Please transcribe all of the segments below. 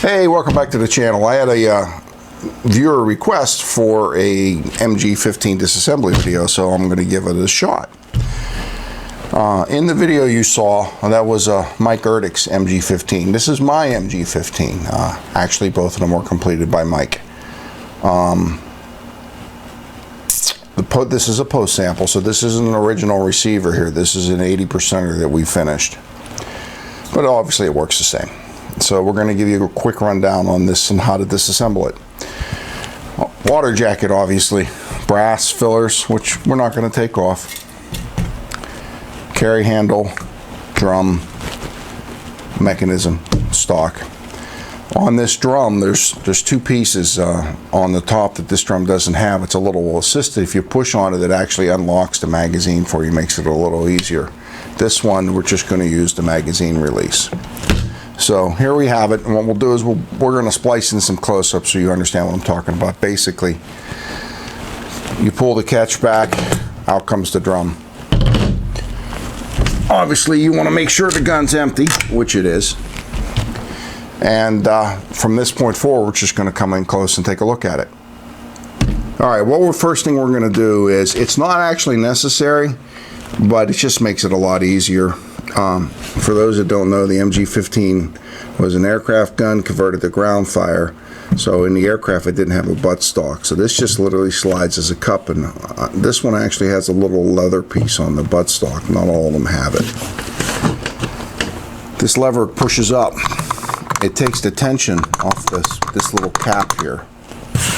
Hey, welcome back to the channel. I had a viewer request for a mg15 disassembly video, so I'm going to give it a shot. In the video you saw, that was Mike Erdik's mg15. This is my mg15. Actually, both of them were completed by Mike. This is a post sample, so this isn't an original receiver here. This is an 80%er that we finished. But obviously it works the same. So we're going to give you a quick rundown on this and how to disassemble it. Water jacket, obviously. Brass fillers, which we're not going to take off. Carry handle, drum, mechanism, stock. On this drum, there's two pieces on the top that this drum doesn't have. It's a little assisted. If you push on it, it actually unlocks the magazine for you, makes it a little easier. This one, we're just going to use the magazine release. So here we have it, and what we'll do is we're going to splice in some close-ups so you understand what I'm talking about. Basically, you pull the catch back, out comes the drum. Obviously, you want to make sure the gun's empty, which it is. And from this point forward, we're just going to come in close and take a look at it. All right, first thing we're going to do is, it's not actually necessary, but it just makes it a lot easier. For those that don't know, the mg15 was an aircraft gun converted to ground fire. So in the aircraft, it didn't have a buttstock. So this just literally slides as a cup, and this one actually has a little leather piece on the buttstock. Not all of them have it. This lever pushes up. It takes the tension off this little cap here.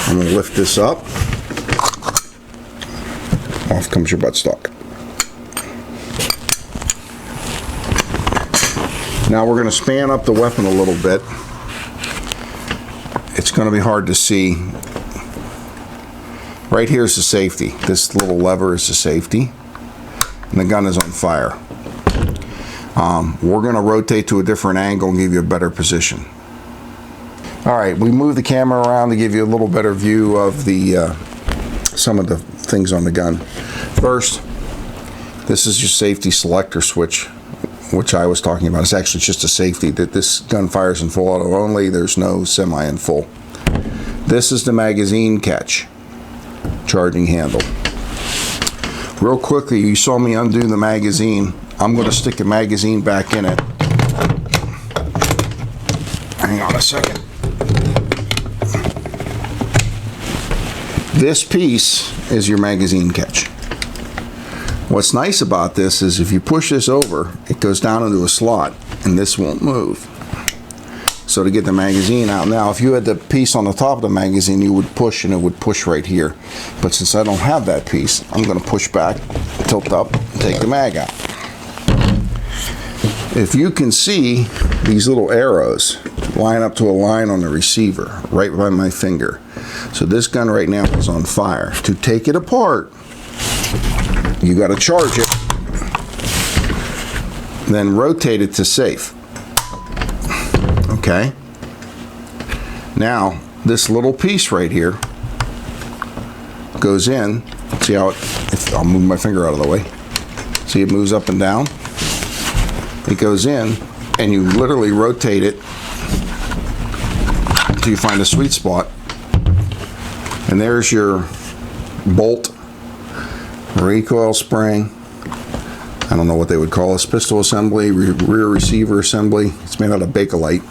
I'm going to lift this up. Off comes your buttstock. Now we're going to span up the weapon a little bit. It's going to be hard to see. Right here is the safety. This little lever is the safety. And the gun is on fire. We're going to rotate to a different angle and give you a better position. Alright, we move the camera around to give you a little better view of some of the things on the gun. First, this is your safety selector switch, which I was talking about. It's actually just a safety that this gun fires in full auto only. There's no semi and full. This is the magazine catch, charging handle. Real quickly, you saw me undo the magazine. I'm going to stick the magazine back in it. Hang on a second. This piece is your magazine catch. What's nice about this is if you push this over, it goes down into a slot, and this won't move. So to get the magazine out, now if you had the piece on the top of the magazine, you would push and it would push right here. But since I don't have that piece, I'm going to push back, tilt up, and take the mag out. If you can see these little arrows line up to a line on the receiver right by my finger. So this gun right now is on fire. To take it apart, you got to charge it, then rotate it to safe. Okay. Now this little piece right here goes in. See how I'll move my finger out of the way. See, it moves up and down. It goes in, and you literally rotate it until you find a sweet spot. And there's your bolt, recoil spring. I don't know what they would call this. Pistol assembly, rear receiver assembly. It's made out of Bakelite.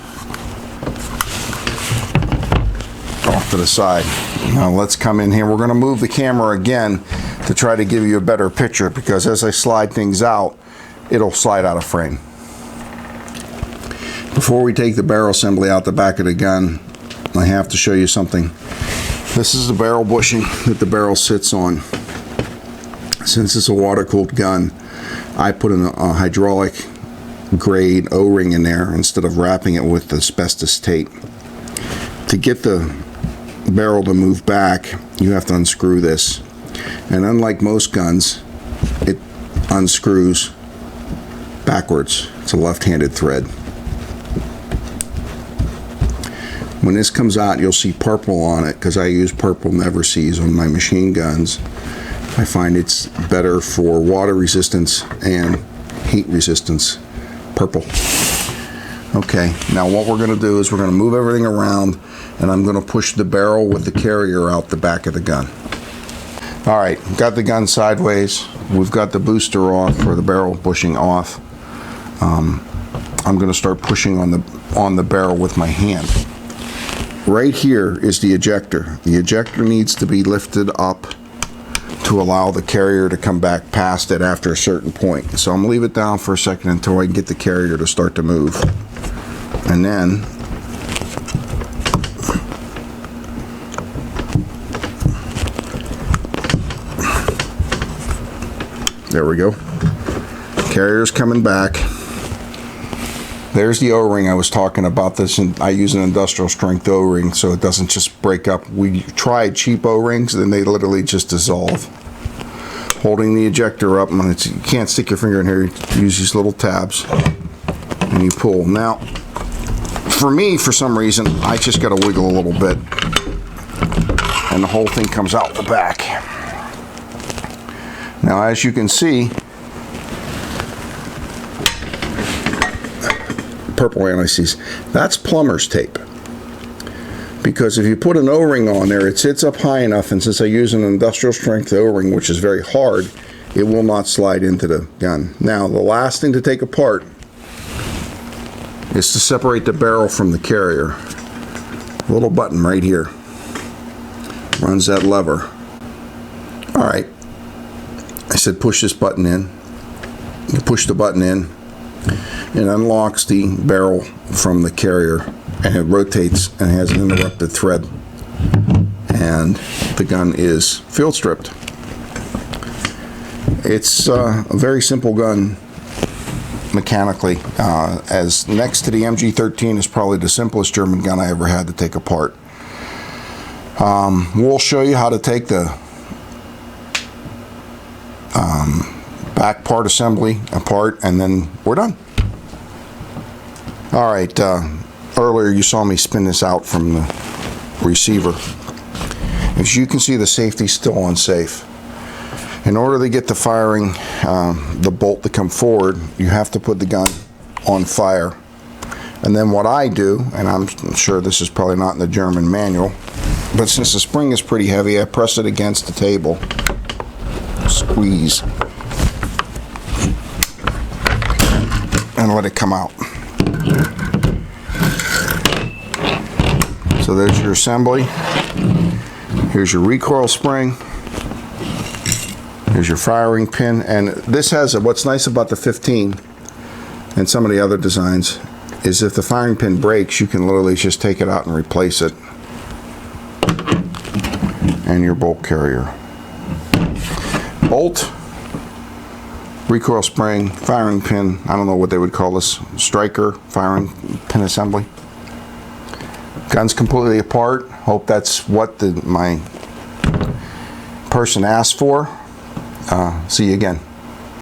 Off to the side. Now let's come in here. We're going to move the camera again to try to give you a better picture, because as I slide things out, it'll slide out of frame. Before we take the barrel assembly out the back of the gun, I have to show you something. This is the barrel bushing that the barrel sits on. Since it's a water-cooled gun, I put a hydraulic grade O-ring in there instead of wrapping it with asbestos tape. To get the barrel to move back, you have to unscrew this. And unlike most guns, it unscrews backwards. It's a left-handed thread. When this comes out, you'll see purple on it, because I use purple Never Sees on my machine guns. I find it's better for water resistance and heat resistance. Purple. Okay, now what we're going to do is we're going to move everything around, and I'm going to push the barrel with the carrier out the back of the gun. All right, got the gun sideways. We've got the booster off, or the barrel bushing off. I'm going to start pushing on the barrel with my hand. Right here is the ejector. The ejector needs to be lifted up to allow the carrier to come back past it after a certain point. So I'm going to leave it down for a second until I can get the carrier to start to move. And then there we go. Carrier's coming back. There's the O-ring I was talking about. This, and I use an industrial strength O-ring so it doesn't just break up. We tried cheap O-rings and they literally just dissolve. Holding the ejector up, and you can't stick your finger in here. You use these little tabs and you pull. Now, for me, for some reason, I just got to wiggle a little bit, and the whole thing comes out the back. Now, as you can see, purple anti-seize, that's plumber's tape. Because if you put an O-ring on there, it sits up high enough, and since I use an industrial strength O-ring, which is very hard, it will not slide into the gun. Now, the last thing to take apart is to separate the barrel from the carrier. A little button right here runs that lever. All right, I said push this button in. You push the button in, it unlocks the barrel from the carrier, and it rotates and has an interrupted thread, and the gun is field stripped. It's a very simple gun mechanically. As next to the mg15 is probably the simplest German gun I ever had to take apart. We'll show you how to take the back part assembly apart, and then we're done. All right, earlier you saw me spin this out from the receiver. As you can see, the safety's still unsafe. In order to get the firing, the bolt to come forward, you have to put the gun on fire. And then what I do, and I'm sure this is probably not in the German manual, but since the spring is pretty heavy, I press it against the table, squeeze, and let it come out. So there's your assembly. Here's your recoil spring. Here's your firing pin. And this has what's nice about the 15 and some of the other designs is if the firing pin breaks, you can literally just take it out and replace it. And your bolt carrier. Bolt, recoil spring, firing pin, I don't know what they would call this, striker, firing pin assembly. Gun's completely apart. Hope that's what my person asked for. See you again.